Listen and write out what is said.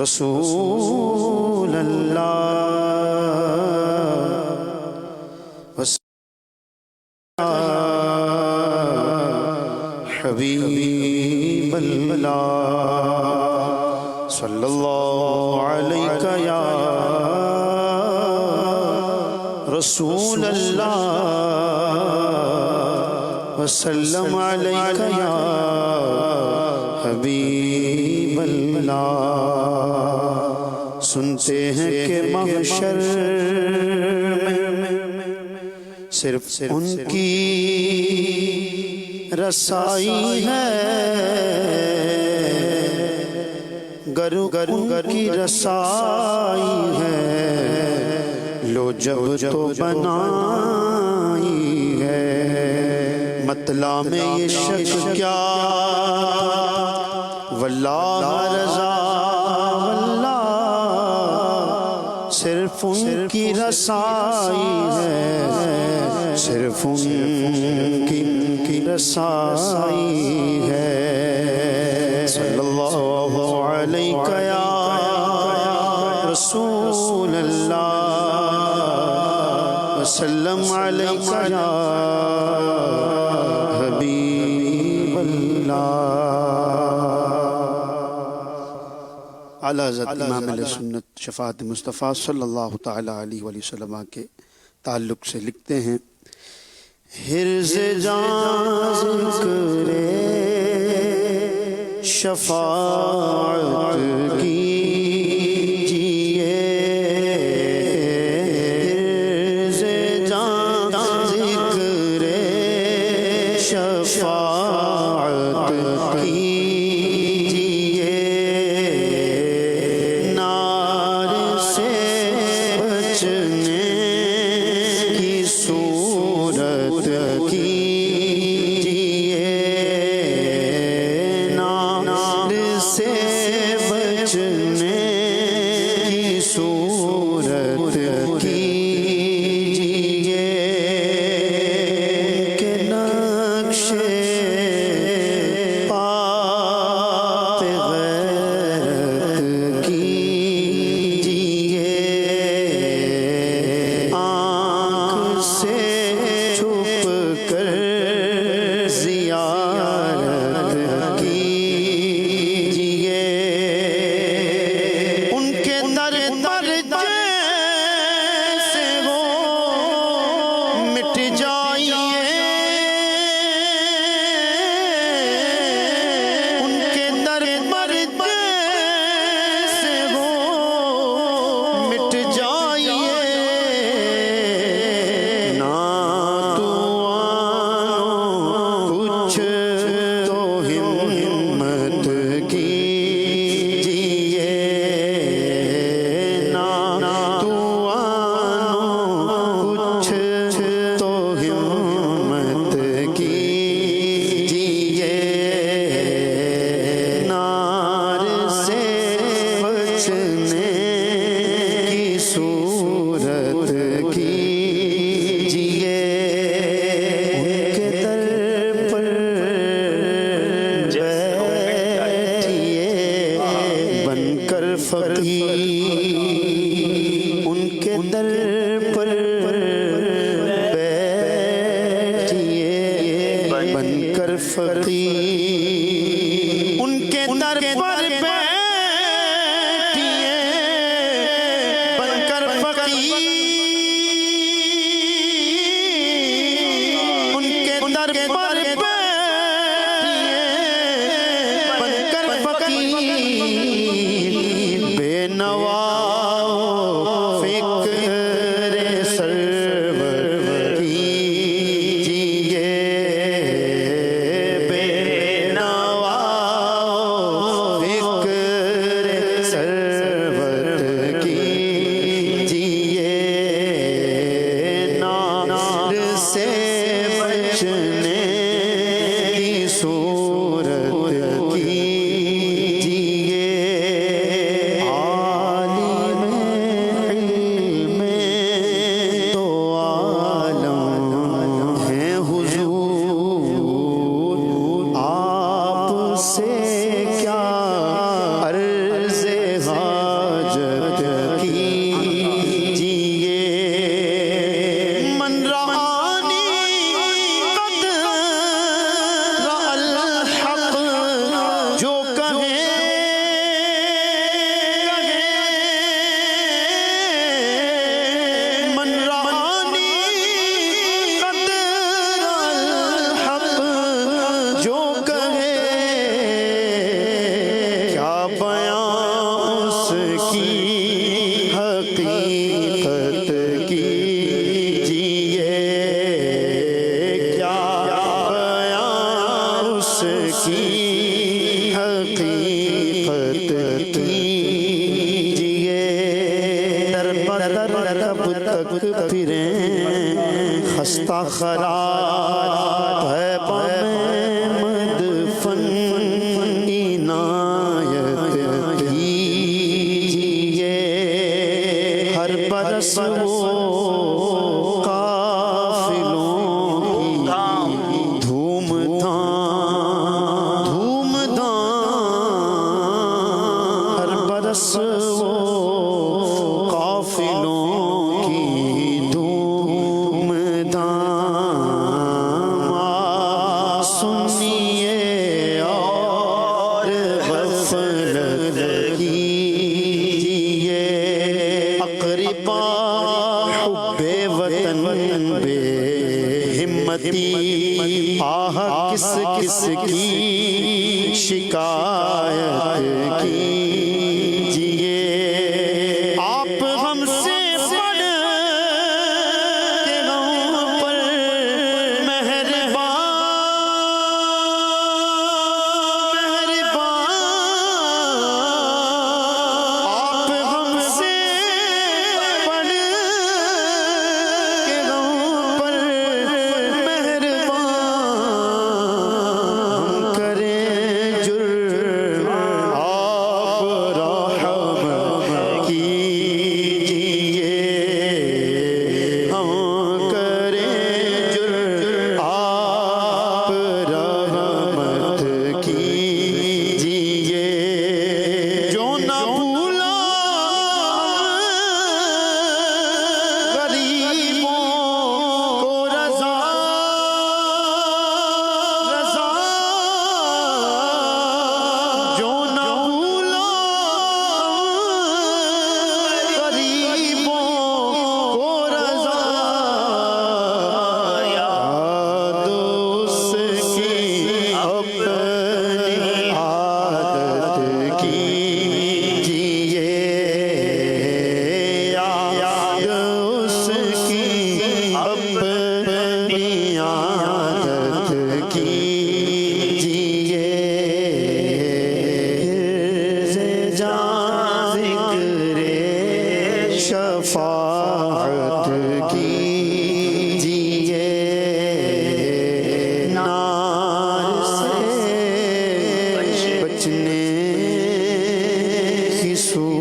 रसूल अल्लाह हबीब अल्लाह सल्लल्लाहु अलैका या रसूल अल्लाह वसल्लम अलैका या हबीब अल्लाह। सुनते हैं कि महशर में सिर्फ उनकी रसाई है, गरु गरु की रसाई है, लो जब तो बनाई है। मतला में ये शक क्या वल्लाह रज़ा वल्लाह, सिर्फ उनकी रसाई है, सिर्फ उनकी रसाई है। सल्लल्लाहु अलैका या रसूल अल्लाह वसल्लम अलैका या हबीब अल्लाह। आला हज़रत इमाम अहले सुन्नत शफ़ाअत मुस्तफ़ा सल्लल्लाहु तआला अलैहि वसल्लम के ताल्लुक़ से लिखते हैं, हिर्ज़े जान ज़िक्रे शफ़ाअत कीजिए, हिर्ज़े जान ज़िक्रे शफ़ाअत कीजिए, नार से बचने की सूरत कीजिए, नार से बचने की सूरत कीजिए, के नक्शे पाते गैरत कीजिए, आँख से छुप कर ज़ियारत कीजिए, उनके दर पर जैसे वो मिट जाइए, उनके दर पर जैसे वो मिट जाइए, ना तू आनो कुछ तो हिम्मत कीजिए, ना तू आनो कुछ तो हिम्मत कीजिए, नार से बचने की सूरत कीजिए, उनके दर पर बैठिए बनकर फ़कीर, उनके दर पर बैठिए बनकर फ़कीर, उनके दर पर बैठिए बनकर फ़कीर, उनके दर पर बैठिए बनकर फ़कीर, बेनवा फ़िक्र सरवर कीजिए, बेनवा फ़िक्र सरवर कीजिए, नार से बचने की सूरत कीजिए, आलिम इल्म तो आलम है हुजूर, आपसे क्या अर्ज़ उसकी हकीकत कीजिए, दर बदर कब तक फिरे खस्ता खराब है मदफन इनायत कीजिए। हर बरस वो काफिलों की धूम धाम, हर बरस वो काफिलों की धूम धाम। सुनिए और गफलत कीजिए, अक़रिबा हुब्बे वतन बे हिम्मती आह किस किस की शिकायत कीजिए। आप हमसे बढ़ के हम पर मेहरबान, आप हमसे बढ़ के हम पर मेहरबान। हम करें जुर्म आप रहम कीजिए, हम करें जुर्म आप रहमत कीजिए। जो न भूला गरीबों को रज़ा रज़ा, जो न भूला गरीबों को रज़ा, याद उसकी अपनी आदत कीजिए, याद उसकी अपनी आदत कीजिए। से जान ज़िक्रे शफ़ाअत कीजिए, नार से बचने की सूरत